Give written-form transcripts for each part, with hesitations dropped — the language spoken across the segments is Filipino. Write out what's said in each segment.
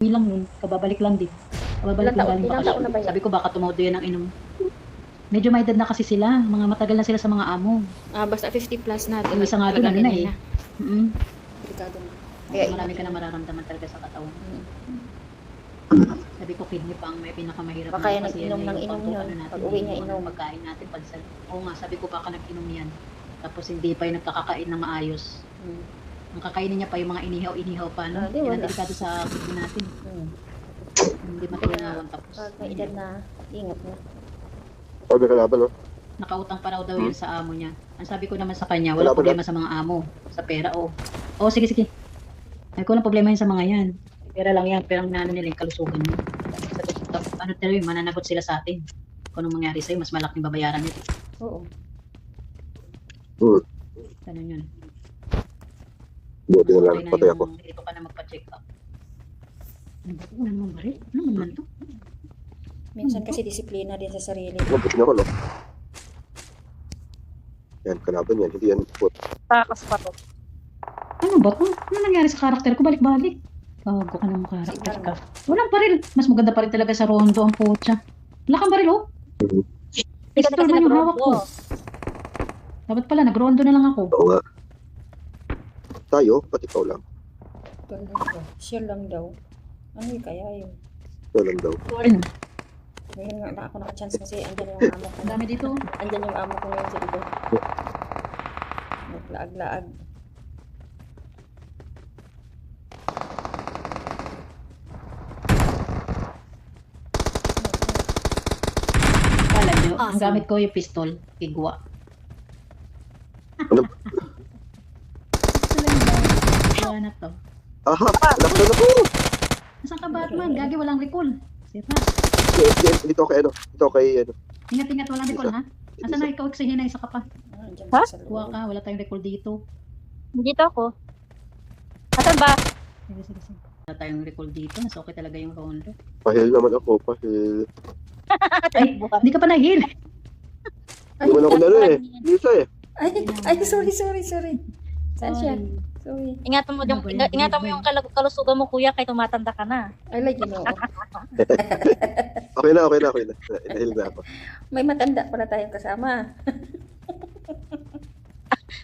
Bilang yun, kababalik lang din. Kababalik lang galing Ilang taon bakasyon. na ba yan? Sabi ko baka tumodo yan ang inom. Medyo may edad na kasi sila. Mga matagal na sila sa mga amo. Basta 50 plus na. Yung isa nga doon, ano na eh. Delikado na. Kaya marami ka na mararamdaman talaga sa katawan. Sabi ko kidney pa ang may pinakamahirap. Baka yan kasi nag-inom yan ng yung inom yun. natin, Pag uwi niya yung inom. pagkain natin pansal. Oo nga, sabi ko baka nag-inom yan. Tapos hindi pa yung nagkakakain ng maayos. Ang kakainin niya pa yung mga inihaw pa. No? Di Yan ang wala. delikado sa kidney natin. Hindi matunawan tapos. Pag may edad na, ingat na. O, may kalaban, no? Nakautang pa raw daw yun sa amo niya. Ang sabi ko naman sa kanya, wala problema sa mga amo. Sa pera, oo. Oo, sige, sige. Ay, ko lang problema yun sa mga yan. Pera lang yan, pero ang nano nila yung kalusugan niya. Ano talaga yun, mananagot sila sa atin. Kung anong mangyari sa'yo, mas malaking babayaran nito. Oo. Ganun yun. Buti na lang, Okay patay ako. Dito ka na magpa-check up. Ano ba ito? Ano naman ba rin? Ano naman to? Minsan kasi disiplina din sa sarili. Mabuti na ako, no? Yan, kalaban yan. Hindi yan foot. Takas pa to. Ano ba to? Ano nangyari sa karakter ko? Balik-balik. Bago ka ng karakter ka. Walang baril. Mas maganda pa rin talaga sa rondo ang putya. Wala kang baril, oh. Hindi ka na Pistol kasi man yung hawak ko. nag-rondo. Dapat pala, nag-rondo na lang ako. Oo nga. Tayo, pati ikaw lang. Share lang daw. Ano yung kaya yun? Ikaw lang daw. Sorry na. Ngayon nga na ako naka-chance kasi andyan yung amo ko. Ang dami dito. Andyan yung amo ko ngayon sa likod. Naglaag-laag. Kala nyo, ang Awesome. gamit ko yung pistol, kigwa. Ano? Pistol lang daw. Wala na to. Aha! Laksan ako! Nasaan ka, Batman? Gagi, walang recall. Sira. Dito kay ano? Dito kay ano? Ingat-ingat, walang recall, ha? Asan na ikaw, Xihina, isa ka pa. Andyan Ha? sa Kuha loob. ka, wala tayong recall dito. Dito ako. Asan ba? Sige, sige, sige. Wala tayong recall dito, mas okay talaga yung rondo. Pahil naman ako, pahil. Ay, hindi ka pa na-heal. Hindi mo na ako na eh. Isa eh. Ay, sorry. Saan siya? Sorry. Ingatan mo yung, Ano ba yun? ingatan mo yung kalusugan mo, kuya, kay tumatanda ka na. Ay, like, ginoo. Okay na. Inahil na ako. May matanda pala tayong kasama.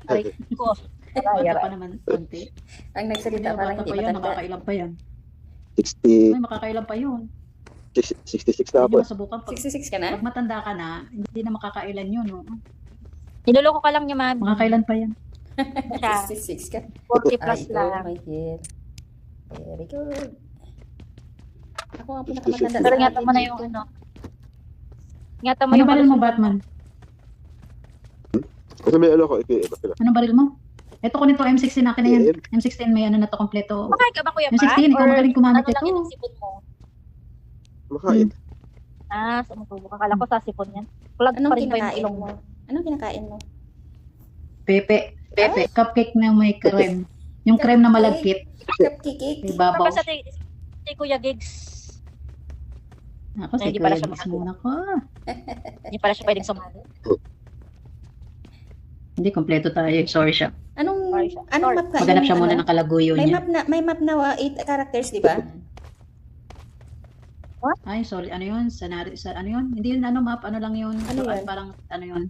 Aray ko. Bata pa naman, konti. Ang nagsalita Bata parang pa hindi yan, matanda. makakailan pa yan. 60, Ay, makakailan pa yun. 66 na Hindi ako. mo subukan. Pag 66 ka na? matanda ka na, hindi na makakailan yun. No? Niloloko ka lang niya, ma'am. Makakailan pa yan. Siya, 66 ka? 40 plus Ay, oh lang. my God. Very good. Ako ang pinakamatanda Pero sa ingatan mo na atin yung dito. ano. Ingatan mo Ano yung baril mo, kalusugan. Batman? Kasi may ano ko, iba sila. Anong baril mo? Ito ko nito, M16 akin na yan. M16 may ano na to, kompleto. Makain ka ba, kuya, pa? M16, ikaw Or magaling kumamit ano lang ito. yung sipon mo? Makain. Sumutubok. Akala ko sa sipon yan. Plug Anong pa rin ba yung kinakain ilong mo? mo? Anong kinakain mo? Pepe. Cupcake na may creme. Yung creme na malagkit. Cupcake. May babaw. Kapag sa Kuya Gigs, Ako, Hindi sige, pala siya guys, muna ko. hindi pala siya pwedeng sumali. Hindi, kompleto tayo. Sorry siya. Anong Sorry siya. anong Sorry. map ka? Maghanap Yung siya muna ano? ng kalaguyo May niya. map na 8 characters, di ba? Ay, sorry. Ano yun? Ano yun? Hindi yun ano map. Ano lang yun? Ano yun? Parang, ano yun?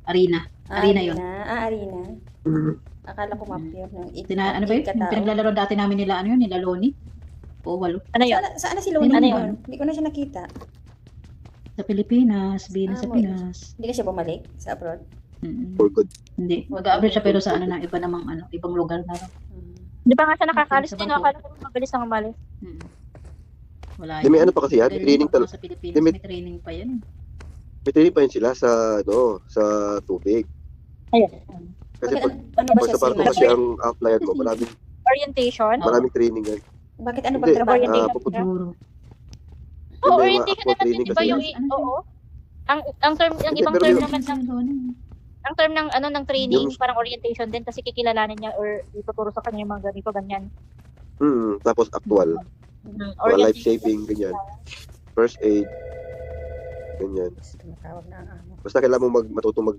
Arena. Arena yun. Arena. Mhm. Akala ko map yun. Ng Ano ba yun? Yung pinaglalaro dati namin nila, ano yun? Nila Loni? O, walo. Ano yun? Saan na si Loni Ano yun? Hindi ko na siya nakita. Sa Pilipinas. Bina sa mo- Pinas. Hindi na siya bumalik sa abroad. For good. Hindi. Mag-abroad siya pero sa ano na, iba namang ano, ibang lugar na lang. Di ba nga siya nakakalis Sa din? barko. Akala ko mabilis na umalis. Wala Di may ano pa kasi yan, Pero training yung talaga. Sa Pilipinas, Di may- may training pa yan. May training pa yun sila sa, ano, sa tubig. Ayun. Kasi Bakit, pag, ano ba pag siya sa barko seaman? kasi ang upline mo, Orientation? maraming training yan. Bakit ano ba Hindi. trabaho? Orientation. pupunta. Siguro. Oo, May mga orientation aqua naman din, training di ba kasi yung, yan. oo. Ang term, ang Hindi, ibang pero term yung- naman ang term ng ano ng training, Yung- parang orientation din kasi kikilalanin niya or ituturo sa kanya yung mga ganito, ganyan. Tapos actual. Mga life saving, ganyan. First aid. Ganyan. Tumatawag na ang amo. Basta kailangan mo matutong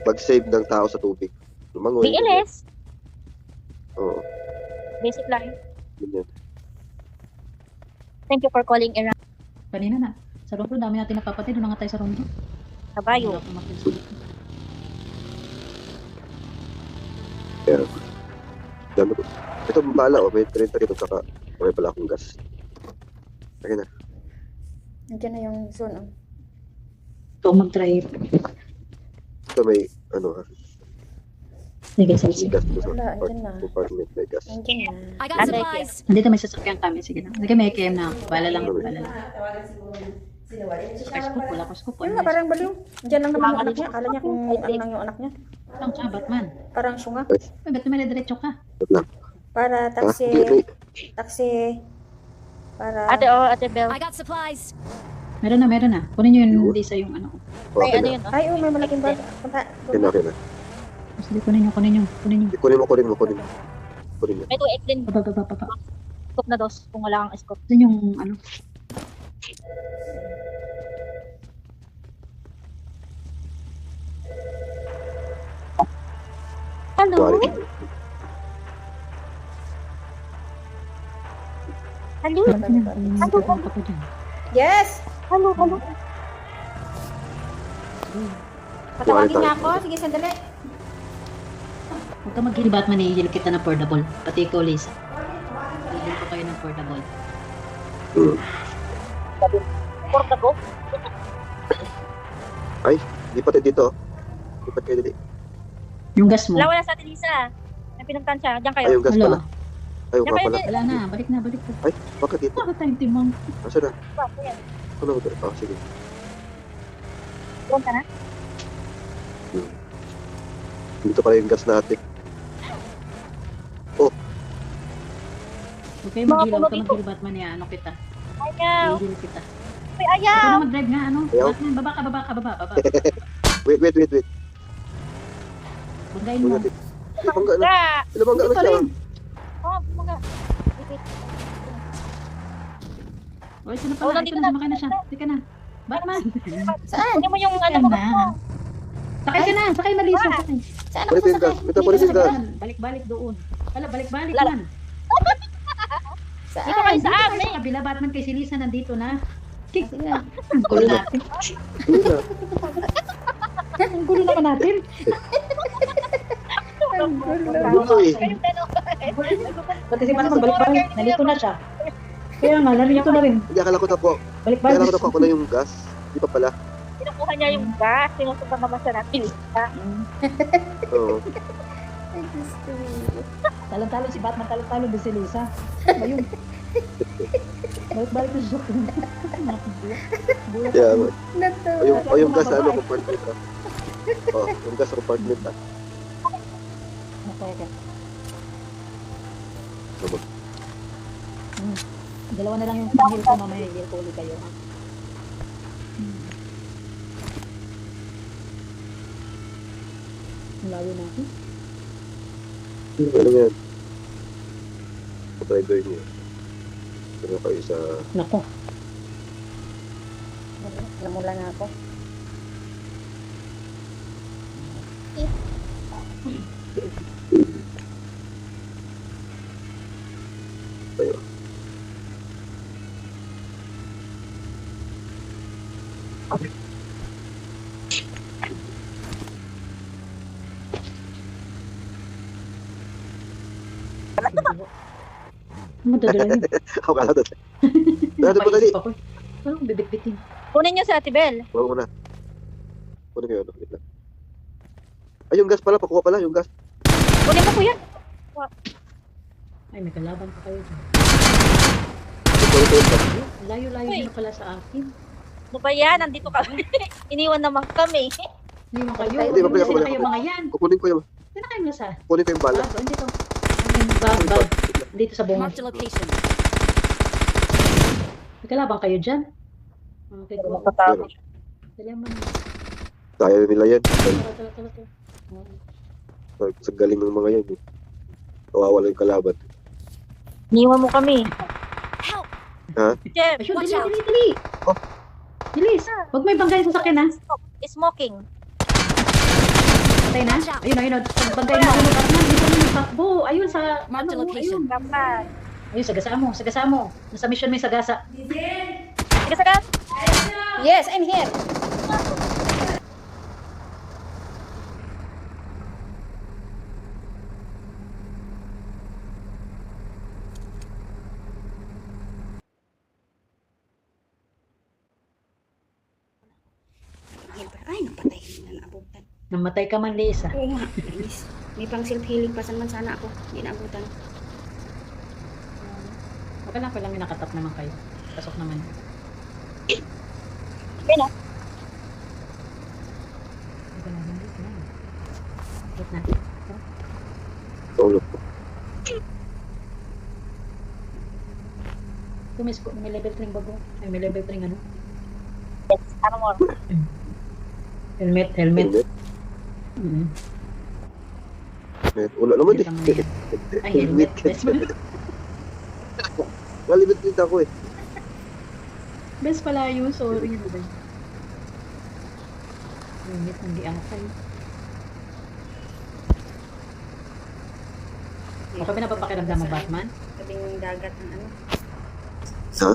mag-save ng tao sa tubig. Lumangoy. ganyan. BLS, Oo, basic life. ganyan. Thank you for calling Iran. Kanina na. Sa rondo, dami natin napapatay. Doon na nga tayo sa rondo. Kabayo. Wala akong makita. Pero, dami ko. Ito, bala, oh. May 30 dito, saka may pala akong gas. Akin na. Nandiyan na yung zone. Oh. Ito, mag-drive. Ito may, ano, Sige, may sige. gas dito sa Wala, andyan na. compartment, may gas. Nandiyan na. I got Ano supplies. Andito may sasakyan kami. Sige na. Sige, may KM na ako. Bala lang. Bala lang. Saka scoop. Wala ko scoop. Wala, parang baliw. Nandiyan lang naman yung anak niya. Akala niya kung ano lang yung anak niya. Parang ka, Batman. Parang sunga. Ay, ba't dumire-diretso ka? Wait lang. Para Ha? Hindi, taxi. Taxi. Para... Ate Bell. I got supplies. Meron na. Kunin nyo yung Lisa yung ano. Oh, Ay, akin ano na. yun? Ay, oh, may malaking bag. Punta. Akin na, akin na. Sige, kunin nyo. Kunin mo. Kunin mo. May 2 din. Baba. Scoop na dos. Kung wala kang scoop. Doon yung ano. Hello? Kuwari. Hello? Ano ka pa dyan? Yes! Hello? Patawagin niya ako. Sige, sandali. Huwag ka mag-heal Batman, i-heal kita ng portable. Pati ikaw, Lisa. I-heal ko kayo ng portable. Pork na go? Lipat tayo dito. Lipat kayo dito. Yung gas mo. Wala sa atin, Lisa. May pinagtansya. Diyan kayo. Ay, yung gas Wala. pala. Ay, yung Diyan kayo pala. din. Wala na. Balik na. Ay, bakit dito? Bakit time timang? Asa na? Ayan. Ano ba? Oh, sige. Doon ka na? Dito pala yung gas natin. Huwag kayo mag-heal. Huwag ka mag-heal Batman. Ano kita. Ayaw. I-heal kita. Ay, Ikaw ayaw. na mag-drive nga. Ano? Ayaw. Batman, baba ka. Wait. Banggain mo. Bangga na. Ga. Bangga na siya. Oh, mga. O, ito na Oh, pala. nandito Ito na. na. Sumakay na siya. Tika na. Batman. Saan? Kunin mo yung ano Sakay mo. na. Sakay ka na. Sakay na, Lisa. Sakay. Saan Balik ako yung gas. sakay? Ito, balik yung gas. Balik doon. Wala, balik Lala. man. Saan? Dito kayo sa Dito amin. sa kabila, Batman kay si Lisa nandito na. Sige na. Ang gulo natin. Hindi na. Ang gulo naman natin. Ang gulo. Dito eh. Kayong dalawa. Pati si Batman, balik. Nalito na siya. Kaya nga, narito na rin. Hindi, akala ko na po. Balik. Akala ko na po ako na yung gas. Di pa pala. Kinukuha niya yung gas. Sinusupan naman siya natin. Lisa. Oo. Ay, gusto mo. Talon-talon si Batman, talon-talon din si Lisa. Ayun. Balik na siya. Bulat. Yeah, Natuwa. yung gas ano, compartment ah. Oh, yung gas compartment ah. Okay. Ano? Dalawa na lang yung heal ko, mamaya heal ko ulit kayo. Ang layo natin. Ano yan? Driver niyo. Ano kayo sa... Nako. Namula na ako. Kayo. Ano dadala yun? Ako kala doon. Dali po dali. Parang bibit-bitin. Kunin niyo si Ate Bell. Huwag mo na. Kunin kayo. Wait lang. Ay, yung gas pala. Pakuha pala yung gas. Kunin mo po yan. Ay, may kalaban pa kayo dyan. Kunin ko yung gas. Layo-layo na pala sa akin. Ano ba yan? Nandito kami. Iniwan naman kami. Hindi mo kayo. Hindi, Hindi babalik ako, mo kayo mga yan. Kukunin ko yung... Hindi na kayo nasa. Kunin ko yung bala. Bag, dito. Bag. Dito sa bunga. Marked a location. May kalaban kayo dyan. Okay, go. Matatawa. Dali mo na. Kaya nila yan. Tara. Sa galing ng mga yan. Nawawala yung kalaban. Iniwan mo kami. Help! Jeff, Ayun, Watch out. dali. Oh. Bilis. Huwag may banggay sa sakyan, ha? smoking. Patay na? Ayun. Banggay mo. Batman, dito mo nagtakbo. Ayun, sa... Marked a Ano, location. ayun. Kapan. Ayun, sagasa mo, sagasa mo. Nasa mission mo yung sagasa. Sige, sagat. Yes, I'm here. Ay, napatay. Naabutan. Namatay ka man, Lisa. Oo nga. Inis. May pang self-healing pa man sana ako. Hindi naabutan. Okay lang yung nakatap naman kayo. Pasok naman. Okay na. Ito na, ito na. Wait na. Tulog. Ito, may level 3 bago. Ay, may level 3 ano. Yes, armor. Helmet. Helmet. Mm. Wala naman Helmet lang yan. Ay, helmet. Best, Malibit din ako eh. best pala yun. Sorry. Ano ba yun? Helmet ng giakay. Okay ba napapakiramdam mo, Batman? Tabing dagat ng ano. Ha?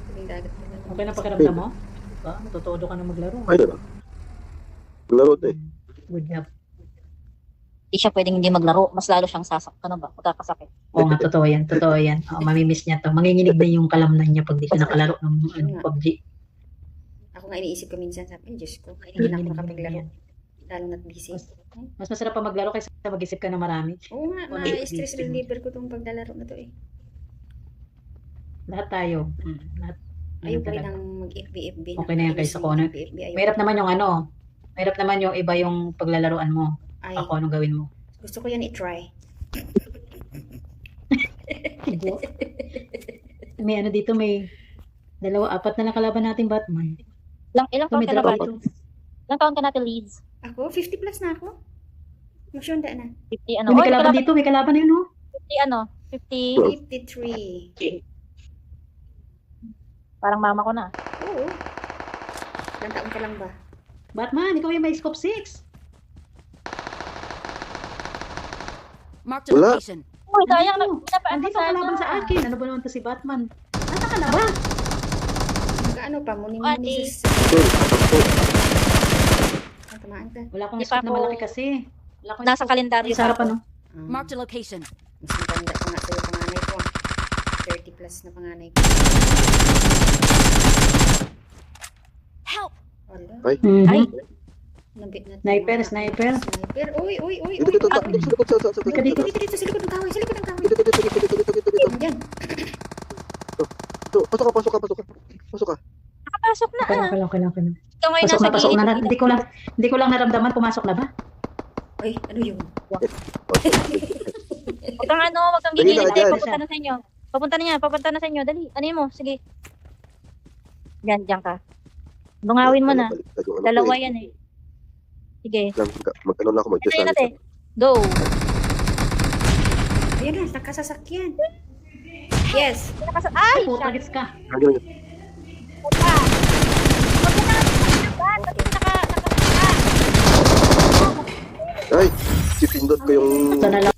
Tabing dagat. Okay na pakiramdam mo? Diba? Matutodo ka na maglaro. Ay, na. Laro na eh. Good job. Hindi siya pwedeng hindi maglaro. Mas lalo siyang sasaktan ba? Magkakasakit. Oo nga, totoo yan. Totoo yan. Oo, mamimiss niya to. Manginginig na yung kalamnan niya pag di siya nakalaro ng PUBG. Ako nga iniisip ko minsan, sabi, Diyos ko, hindi na ako makapaglaro. Lalo na't busy. Mas masarap pa maglaro kaysa mag-isip ka na marami. Oo nga, Oo, na-stress busy. reliever ko itong paglalaro na to eh. Lahat tayo. Lahat. Ayaw ko rin talaga. ang mag-FB-FB. Okay na yan kaysa ko, ano? FB, ayaw. Mahirap naman yung ano. Mahirap naman yung iba yung paglalaroan mo. Ay, Ako, anong gawin mo? gusto ko yan i-try. May ano dito, may apat na nakalaban nating Batman. Ilang taon May ka na dalawa ba? dito. Ilang taon ka natin leads? Ako, 50 plus na ako. Masyonda na. 50 ano? May Oh, kalaban dito, may kalaban yun, no? 50 ano? 50. 53. Parang mama ko na. Oo. Ilang taon ka lang ba? Batman, ikaw yung may scope 6. Marked a Wala. location. Uy, sayang. Andito. Andito ang kalaban sa akin. Ano ba naman to si Batman? Nasa ka na ba? Magkaano pa? Ate. Muni-muni sa... Tul, ako. Ah, tamaan ka. Wala akong Di pa scope na ako- malaki kasi. Wala akong Nasa scope. kalendaryo Sa harapan, no? Ah, Marked a location. mas maganda pa nga sa'yo panganay ko. 30 plus na panganay ko. Help! Wala. Ay, Ay. Nabit na. Sniper, sniper. Sniper. Uy, uy, uy, dito, uy. dito, dito, dito, dito, dito, Dito, dito. Dito, dito, sa likod ng kahoy, sa likod ng kahoy. dito, dito, dito, dito, dito, dito, dito. Yan. Ito, pasok ka. Pasok ka. Nakapasok na. Okay lang. Ito ngayon Pasok nasa na, pasok gilid. na. Hindi ko lang naramdaman, pumasok na ba? Ay, ano yun? Huwag kang huwag kang Dali gigilid. na, dyan. Papunta na sa inyo. Papunta na sa inyo. Dali, ano yun mo? Sige. Diyan ka. Bungawin mo na. Baliktad yung ano ko Dalawa eh. yan eh. Sige. Mag-ano na ako, mag-just Ano natin? Go. Ayun na, nakasasakyan. Yes. Ay! Puta, gets ka. Puta! Huwag ka na nakasabat. Kasi Ay, sipindot ko yung... Ito na lang